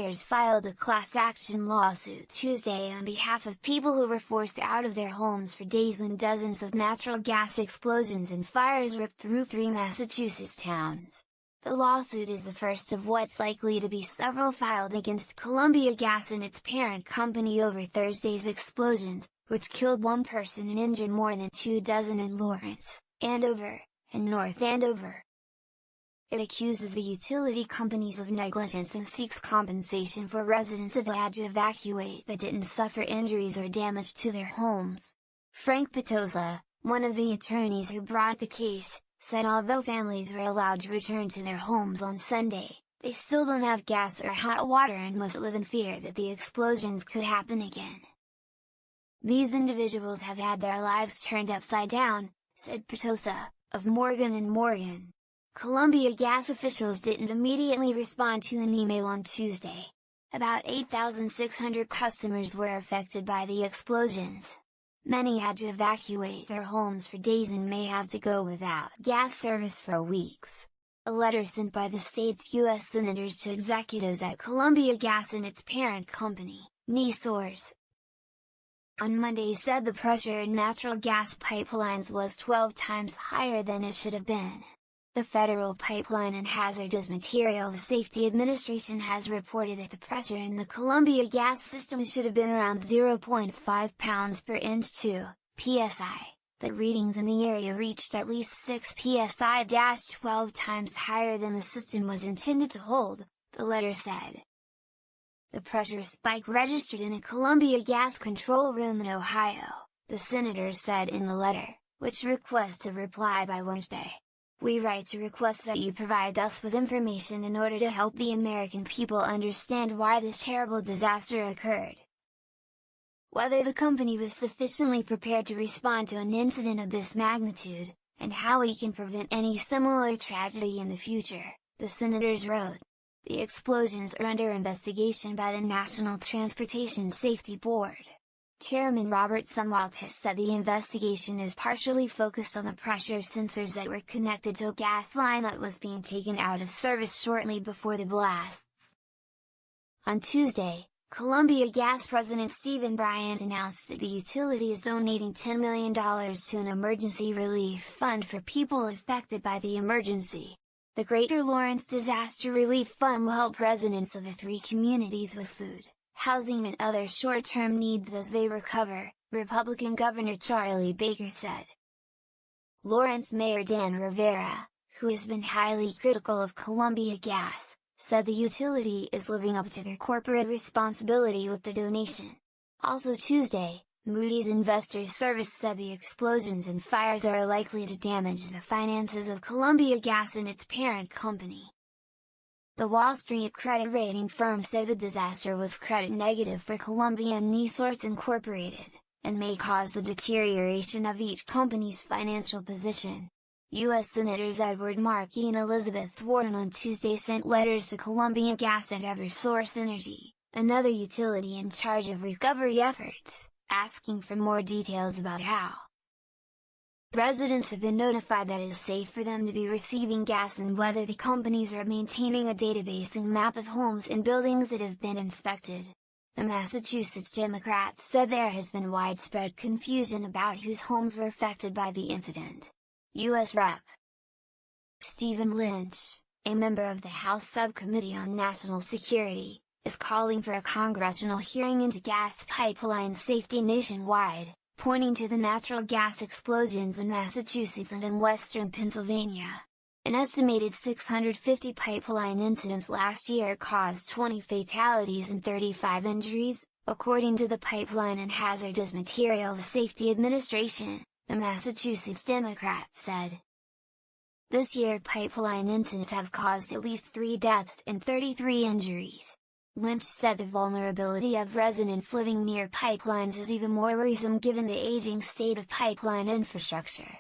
senators filed a class action lawsuit Tuesday on behalf of people who were forced out of their homes for days when dozens of natural gas explosions and fires ripped through 3 Massachusetts towns. The lawsuit is the first of what's likely to be several filed against Columbia Gas and its parent company over Thursday's explosions, which killed 1 person and injured more than 24 in Lawrence, Andover, and North Andover. It accuses the utility companies of negligence and seeks compensation for residents who had to evacuate but didn't suffer injuries or damage to their homes. Frank Petosa, one of the attorneys who brought the case, said although families were allowed to return to their homes on Sunday, they still don't have gas or hot water and must live in fear that the explosions could happen again. These individuals have had their lives turned upside down, said Petosa, of Morgan & Morgan. Columbia Gas officials didn't immediately respond to an email on Tuesday. About 8,600 customers were affected by the explosions. Many had to evacuate their homes for days and may have to go without gas service for weeks. A letter sent by the state's U.S. senators to executives at Columbia Gas and its parent company, NiSource, on Monday said the pressure in natural gas pipelines was 12 times higher than it should have been. The Federal Pipeline and Hazardous Materials Safety Administration has reported that the pressure in the Columbia gas system should have been around 0.5 pounds per inch 2 psi, but readings in the area reached at least 6 psi, 12 times higher than the system was intended to hold, the letter said. The pressure spike registered in a Columbia gas control room in Ohio, the senators said in the letter, which requests a reply by Wednesday. We write to request that you provide us with information in order to help the American people understand why this terrible disaster occurred. Whether the company was sufficiently prepared to respond to an incident of this magnitude, and how we can prevent any similar tragedy in the future, the senators wrote. The explosions are under investigation by the National Transportation Safety Board. Chairman Robert Sumwalt has said the investigation is partially focused on the pressure sensors that were connected to a gas line that was being taken out of service shortly before the blasts. On Tuesday, Columbia Gas President Stephen Bryant announced that the utility is donating $10 million to an emergency relief fund for people affected by the emergency. The Greater Lawrence Disaster Relief Fund will help residents of the 3 communities with food, housing and other short-term needs as they recover, Republican Governor Charlie Baker said. Lawrence Mayor Dan Rivera, who has been highly critical of Columbia Gas, said the utility is living up to their corporate responsibility with the donation. Also Tuesday, Moody's Investors Service said the explosions and fires are likely to damage the finances of Columbia Gas and its parent company. The Wall Street credit rating firm said the disaster was credit negative for Columbia and NiSource Incorporated, and may cause the deterioration of each company's financial position. U.S. Senators Edward Markey and Elizabeth Warren on Tuesday sent letters to Columbia Gas and Eversource Energy, another utility in charge of recovery efforts, asking for more details about how residents have been notified that it is safe for them to be receiving gas and whether the companies are maintaining a database and map of homes and buildings that have been inspected. The Massachusetts Democrats said there has been widespread confusion about whose homes were affected by the incident. U.S. Rep. Stephen Lynch, a member of the House Subcommittee on National Security, is calling for a congressional hearing into gas pipeline safety nationwide, pointing to the natural gas explosions in Massachusetts and in western Pennsylvania. An estimated 650 pipeline incidents last year caused 20 fatalities and 35 injuries, according to the Pipeline and Hazardous Materials Safety Administration, the Massachusetts Democrats said. This year pipeline incidents have caused at least 3 deaths and 33 injuries. Lynch said the vulnerability of residents living near pipelines is even more worrisome given the aging state of pipeline infrastructure.